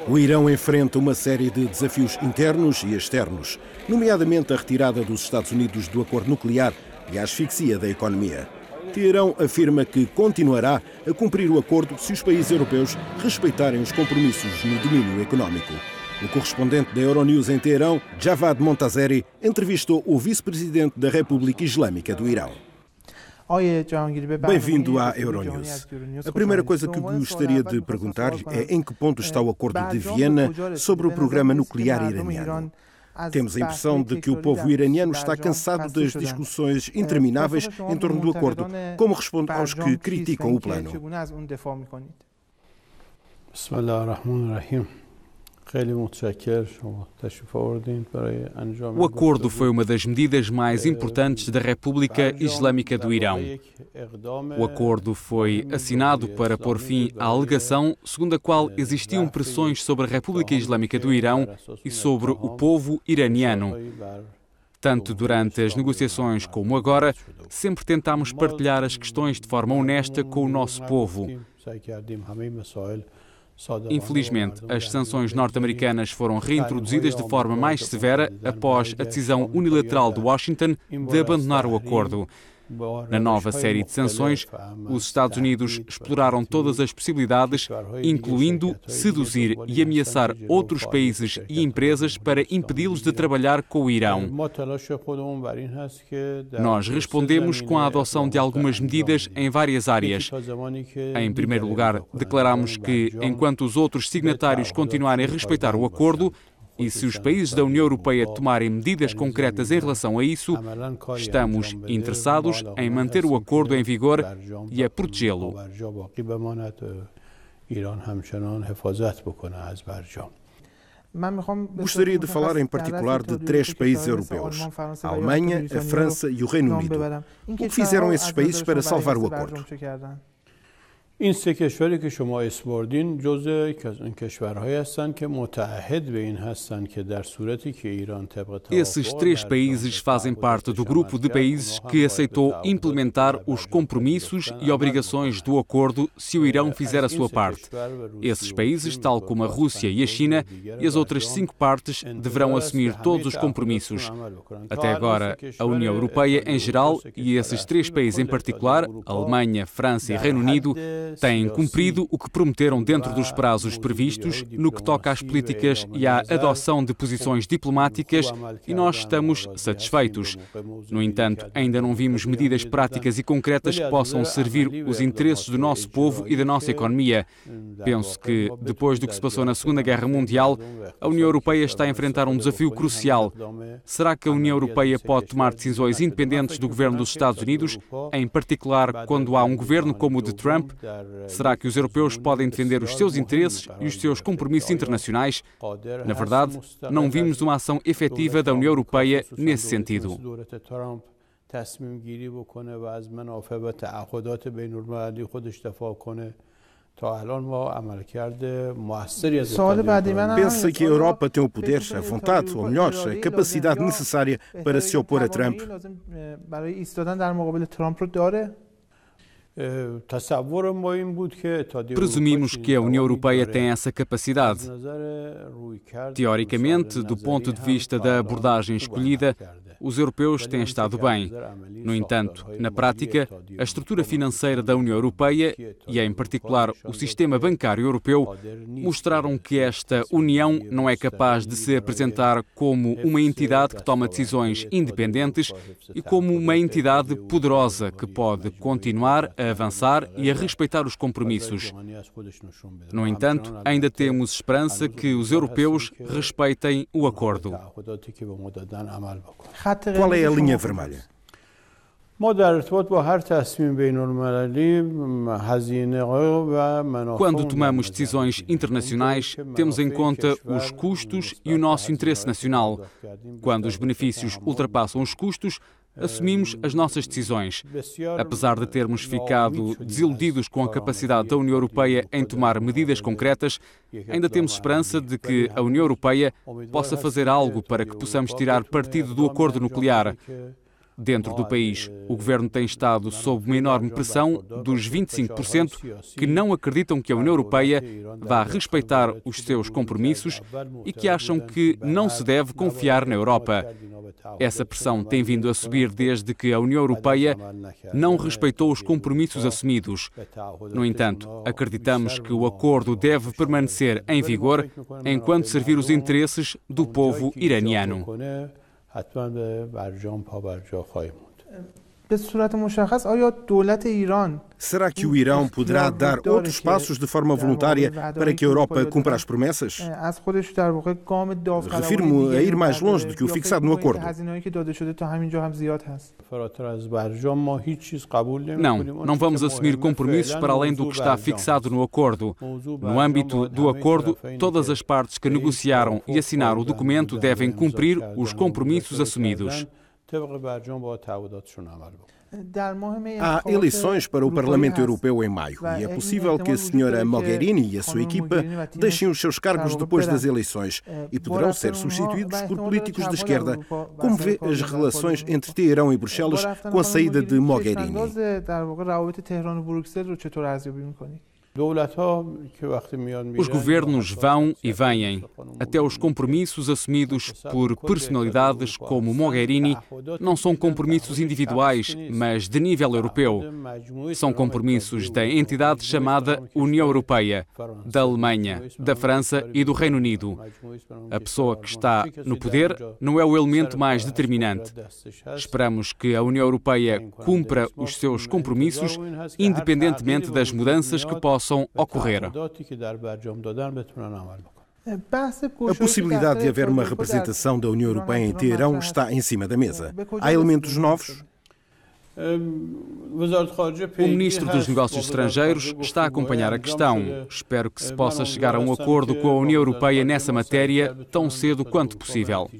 O Irão enfrenta uma série de desafios internos e externos, nomeadamente a retirada dos Estados Unidos do acordo nuclear e a asfixia da economia. Teherão afirma que continuará a cumprir o acordo se os países europeus respeitarem os compromissos no domínio económico. O correspondente da Euronews em Teherão, Javad Montazeri, entrevistou o vice-presidente da República Islâmica do Irão. Bem-vindo à Euronews. A primeira coisa que gostaria de perguntar é em que ponto está o acordo de Viena sobre o programa nuclear iraniano. Temos a impressão de que o povo iraniano está cansado das discussões intermináveis em torno do acordo. Como responde aos que criticam o plano? O acordo foi uma das medidas mais importantes da República Islâmica do Irão. O acordo foi assinado para pôr fim à alegação segundo a qual existiam pressões sobre a República Islâmica do Irão e sobre o povo iraniano. Tanto durante as negociações como agora, sempre tentámos partilhar as questões de forma honesta com o nosso povo. Infelizmente, as sanções norte-americanas foram reintroduzidas de forma mais severa após a decisão unilateral de Washington de abandonar o acordo. Na nova série de sanções, os Estados Unidos exploraram todas as possibilidades, incluindo seduzir e ameaçar outros países e empresas para impedi-los de trabalhar com o Irão. Nós respondemos com a adoção de algumas medidas em várias áreas. Em primeiro lugar, declaramos que, enquanto os outros signatários continuarem a respeitar o acordo, e se os países da União Europeia tomarem medidas concretas em relação a isso, estamos interessados em manter o acordo em vigor e a protegê-lo. Gostaria de falar em particular de 3 países europeus: a Alemanha, a França e o Reino Unido. O que fizeram esses países para salvar o acordo? این سه کشوری که شما اسپردین جزء کشورهایی هستند که متعهد به این هستند که در صورتی که ایران طبق Esses 3 países fazem parte do grupo de países que aceitou implementar os compromissos e obrigações do acordo se o Irão fizer a sua parte. Esses países, tal como a Rússia e a China, e as outras 5 partes deverão assumir todos os compromissos. Até agora, a União Europeia em geral e esses 3 países em particular, Alemanha, França e Reino Unido, têm cumprido o que prometeram dentro dos prazos previstos no que toca às políticas e à adoção de posições diplomáticas e nós estamos satisfeitos. No entanto, ainda não vimos medidas práticas e concretas que possam servir os interesses do nosso povo e da nossa economia. Penso que, depois do que se passou na Segunda Guerra Mundial, a União Europeia está a enfrentar um desafio crucial. Será que a União Europeia pode tomar decisões independentes do governo dos Estados Unidos, em particular quando há um governo como o de Trump? Será que os europeus podem defender os seus interesses e os seus compromissos internacionais? Na verdade, não vimos uma ação efetiva da União Europeia nesse sentido. Pensa que a Europa tem o poder, a vontade, ou melhor, a capacidade necessária para se opor a Trump? Presumimos que a União Europeia tem essa capacidade. Teoricamente, do ponto de vista da abordagem escolhida, os europeus têm estado bem. No entanto, na prática, a estrutura financeira da União Europeia, e em particular o sistema bancário europeu, mostraram que esta União não é capaz de se apresentar como uma entidade que toma decisões independentes e como uma entidade poderosa que pode continuar a avançar e a respeitar os compromissos. No entanto, ainda temos esperança que os europeus respeitem o acordo. Qual é a linha vermelha? Quando tomamos decisões internacionais, temos em conta os custos e o nosso interesse nacional. Quando os benefícios ultrapassam os custos, assumimos as nossas decisões. Apesar de termos ficado desiludidos com a capacidade da União Europeia em tomar medidas concretas, ainda temos esperança de que a União Europeia possa fazer algo para que possamos tirar partido do acordo nuclear. Dentro do país, o governo tem estado sob uma enorme pressão dos 25% que não acreditam que a União Europeia vá respeitar os seus compromissos e que acham que não se deve confiar na Europa. Essa pressão tem vindo a subir desde que a União Europeia não respeitou os compromissos assumidos. No entanto, acreditamos que o acordo deve permanecer em vigor enquanto servir os interesses do povo iraniano. Será que o Irão poderá dar outros passos de forma voluntária para que a Europa cumpra as promessas? Refiro-me a ir mais longe do que o fixado no acordo. Não vamos assumir compromissos para além do que está fixado no acordo. No âmbito do acordo, todas as partes que negociaram e assinaram o documento devem cumprir os compromissos assumidos. Há eleições para o Parlamento Europeu em maio e é possível que a senhora Mogherini e a sua equipa deixem os seus cargos depois das eleições e poderão ser substituídos por políticos de esquerda. Como vê as relações entre Teherão e Bruxelas com a saída de Mogherini? Os governos vão e vêm. Até os compromissos assumidos por personalidades como Mogherini não são compromissos individuais, mas de nível europeu. São compromissos da entidade chamada União Europeia, da Alemanha, da França e do Reino Unido. A pessoa que está no poder não é o elemento mais determinante. Esperamos que a União Europeia cumpra os seus compromissos, independentemente das mudanças que possam ocorrer. A possibilidade de haver uma representação da União Europeia em Teherão está em cima da mesa. Há elementos novos? O Ministro dos Negócios Estrangeiros está a acompanhar a questão. Espero que se possa chegar a um acordo com a União Europeia nessa matéria tão cedo quanto possível.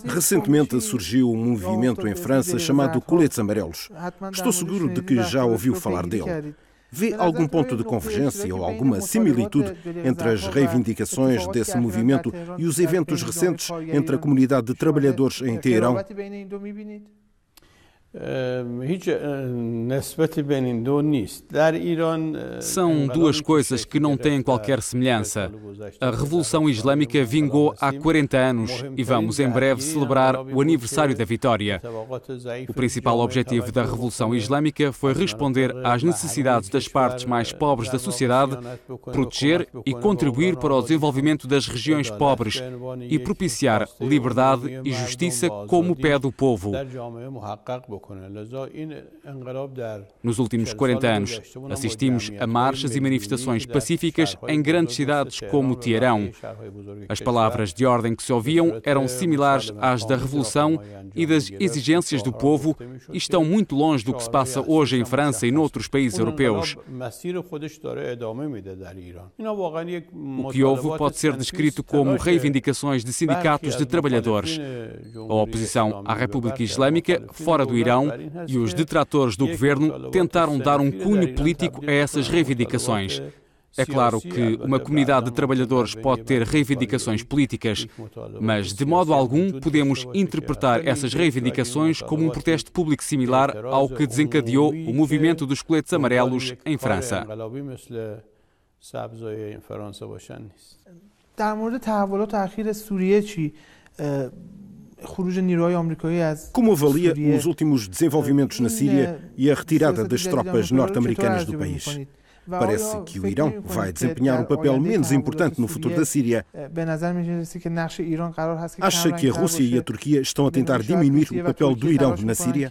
Recentemente surgiu um movimento em França chamado Coletes Amarelos. Estou seguro de que já ouviu falar dele. Vê algum ponto de convergência ou alguma similitude entre as reivindicações desse movimento e os eventos recentes entre a comunidade de trabalhadores em Teherão? São duas coisas que não têm qualquer semelhança. A Revolução Islâmica vingou há 40 anos e vamos em breve celebrar o aniversário da vitória. O principal objetivo da Revolução Islâmica foi responder às necessidades das partes mais pobres da sociedade, proteger e contribuir para o desenvolvimento das regiões pobres e propiciar liberdade e justiça como pede o povo. Nos últimos 40 anos, assistimos a marchas e manifestações pacíficas em grandes cidades como Teherão. As palavras de ordem que se ouviam eram similares às da Revolução e das exigências do povo e estão muito longe do que se passa hoje em França e noutros países europeus. O que houve pode ser descrito como reivindicações de sindicatos de trabalhadores. A oposição à República Islâmica, fora do Irão, e os detratores do governo tentaram dar um cunho político a essas reivindicações. É claro que uma comunidade de trabalhadores pode ter reivindicações políticas, mas de modo algum podemos interpretar essas reivindicações como um protesto público similar ao que desencadeou o movimento dos coletes amarelos em França. Como avalia os últimos desenvolvimentos na Síria e a retirada das tropas norte-americanas do país? Parece que o Irão vai desempenhar um papel menos importante no futuro da Síria. Acha que a Rússia e a Turquia estão a tentar diminuir o papel do Irão na Síria?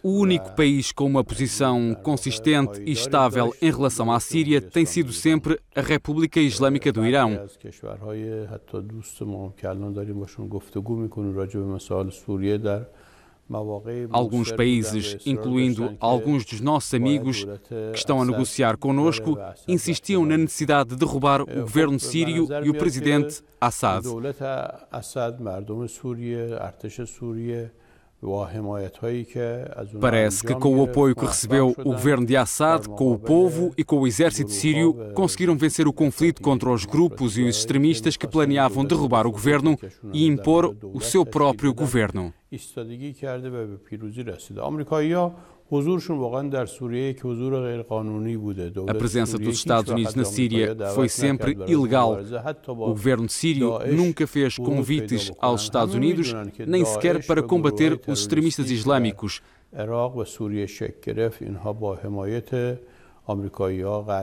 O único país com uma posição consistente e estável em relação à Síria tem sido sempre a República Islâmica do Irão. Alguns países, incluindo alguns dos nossos amigos que estão a negociar connosco, insistiam na necessidade de derrubar o governo sírio e o presidente Assad. Parece que com o apoio que recebeu o governo de Assad, com o povo e com o exército sírio, conseguiram vencer o conflito contra os grupos e os extremistas que planeavam derrubar o governo e impor o seu próprio governo. A presença dos Estados Unidos na Síria foi sempre ilegal. O governo sírio nunca fez convites aos Estados Unidos, nem sequer para combater os extremistas islâmicos.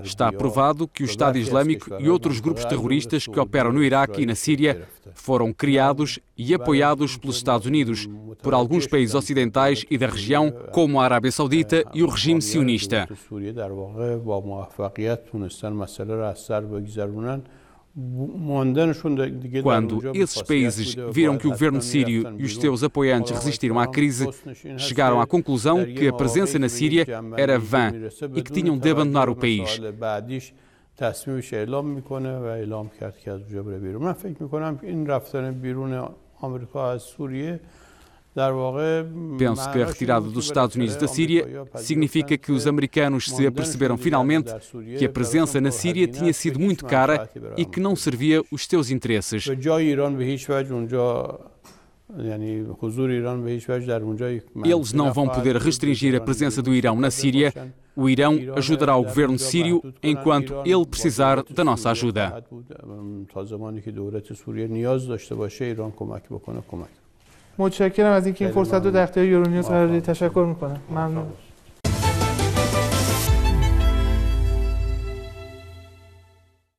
Está provado que o Estado Islâmico e outros grupos terroristas que operam no Iraque e na Síria foram criados e apoiados pelos Estados Unidos, por alguns países ocidentais e da região, como a Arábia Saudita e o regime sionista. Quando esses países viram que o governo sírio e os seus apoiantes resistiram à crise, chegaram à conclusão que a presença na Síria era vã e que tinham de abandonar o país. Penso que a retirada dos Estados Unidos da Síria significa que os americanos se aperceberam finalmente que a presença na Síria tinha sido muito cara e que não servia os seus interesses. Eles não vão poder restringir a presença do Irão na Síria. O Irão ajudará o governo sírio enquanto ele precisar da nossa ajuda. متشکرم از اینکه این فرصت رو در اختیار یورونیوز قرار دادید. تشکر میکنم. ممنون.